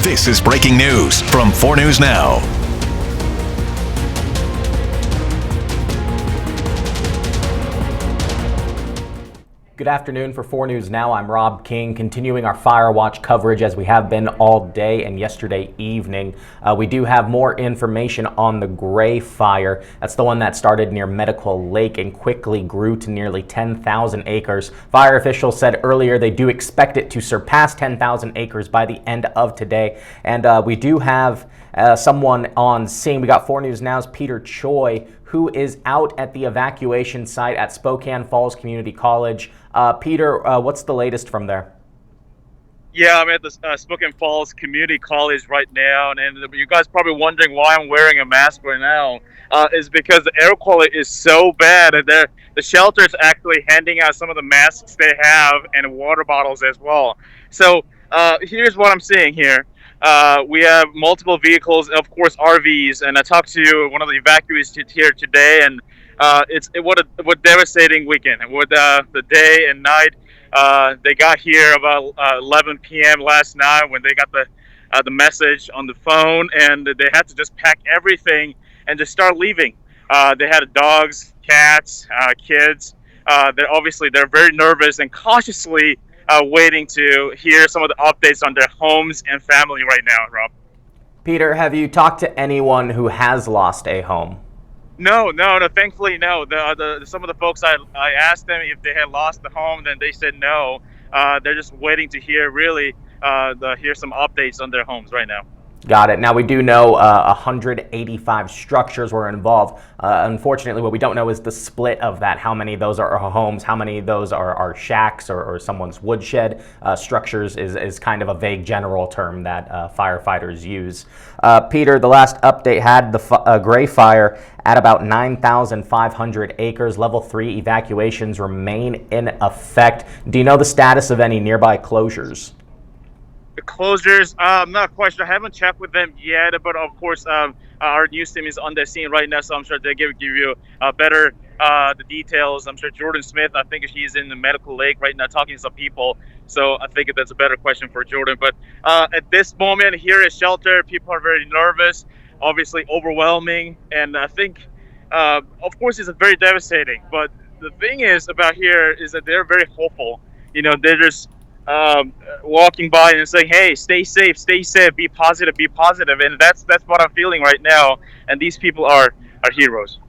This is breaking news from 4 News Now. Good afternoon for 4 News Now. I'm Rob King, continuing our FIREWATCH coverage as we have been all day and yesterday evening. We do have more information on the Gray Fire. That's the one that started near Medical Lake and quickly grew to nearly 10,000 acres. Fire officials said earlier they do expect it to surpass 10,000 acres by the end of today. And we do have someone on scene. We got 4 News Now's Peter Choi, who is out at the evacuation site at Spokane Falls Community College. Peter, what's the latest from there? Yeah, I'm at the Spokane Falls Community College right now, and you guys probably wondering why I'm wearing a mask right now. Is because the air quality is so bad, and the shelter is actually handing out some of the masks they have and water bottles as well. So here's what I'm seeing here. We have multiple vehicles, of course, RVs, and I talked to one of the evacuees here today, and what a devastating weekend. With the day and night, they got here about 11 p.m. last night when they got the message on the phone, and they had to just pack everything and just start leaving. They had dogs, cats, kids. They're very nervous and cautiously waiting to hear some of the updates on their homes and family right now, Rob. Peter, have you talked to anyone who has lost a home? No. Thankfully, no. Some of the folks I asked them if they had lost the home, then they said no. They're just waiting to hear hear some updates on their homes right now. Got it. Now, we do know 185 structures were involved. Unfortunately, what we don't know is the split of that. How many of those are homes, how many of those are shacks or someone's woodshed. Structures is kind of a vague general term that firefighters use. Peter, the last update had the Gray Fire at about 9,500 acres. Level 3 evacuations remain in effect. Do you know the status of any nearby closures? The closures, I'm not quite sure. I haven't checked with them yet, but of course, our news team is on the scene right now, so I'm sure they give you better the details. I'm sure Jordan Smith, I think he's in the Medical Lake right now talking to some people, so I think that's a better question for Jordan. But at this moment here at shelter, people are very nervous, obviously overwhelming, and I think, of course, it's very devastating. But the thing is about here is that they're very hopeful. You know, they're just walking by and saying, hey, stay safe, be positive, and that's what I'm feeling right now. And these people are heroes.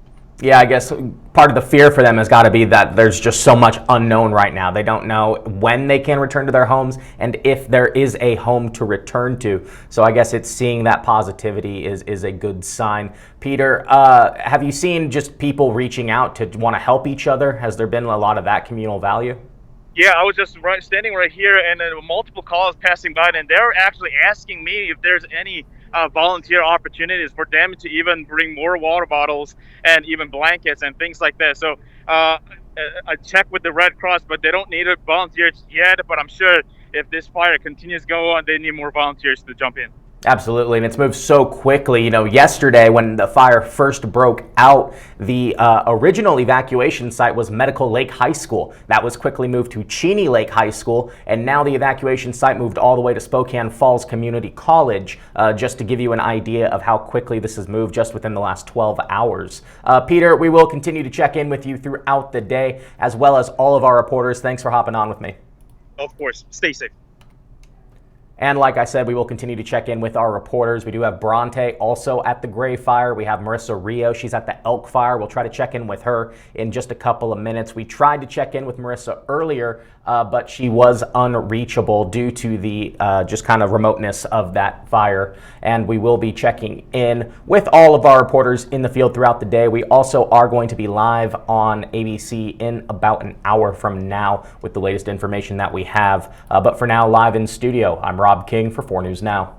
Yeah, I guess part of the fear for them has got to be that there's just so much unknown right now. They don't know when they can return to their homes and if there is a home to return to. So I guess it's seeing that positivity is a good sign. Peter, have you seen just people reaching out to want to help each other? Has there been a lot of that communal value? Yeah, I was just standing right here, and there were multiple calls passing by, and they're actually asking me if there's any volunteer opportunities for them to even bring more water bottles and even blankets and things like that. So I checked with the Red Cross, but they don't need volunteers yet. But I'm sure if this fire continues to go on, they need more volunteers to jump in. Absolutely, and it's moved so quickly. You know, yesterday when the fire first broke out, the original evacuation site was Medical Lake High School. That was quickly moved to Cheney Lake High School, and now the evacuation site moved all the way to Spokane Falls Community College, just to give you an idea of how quickly this has moved just within the last 12 hours. Peter, we will continue to check in with you throughout the day, as well as all of our reporters. Thanks for hopping on with me. Of course. Stay safe. And like I said, we will continue to check in with our reporters. We do have Bronte also at the Gray Fire. We have Marissa Rio. She's at the Elk Fire. We'll try to check in with her in just a couple of minutes. We tried to check in with Marissa earlier, but she was unreachable due to the just kind of remoteness of that fire. And we will be checking in with all of our reporters in the field throughout the day. We also are going to be live on ABC in about an hour from now with the latest information that we have. But for now, live in studio, I'm Rob King for 4 News Now.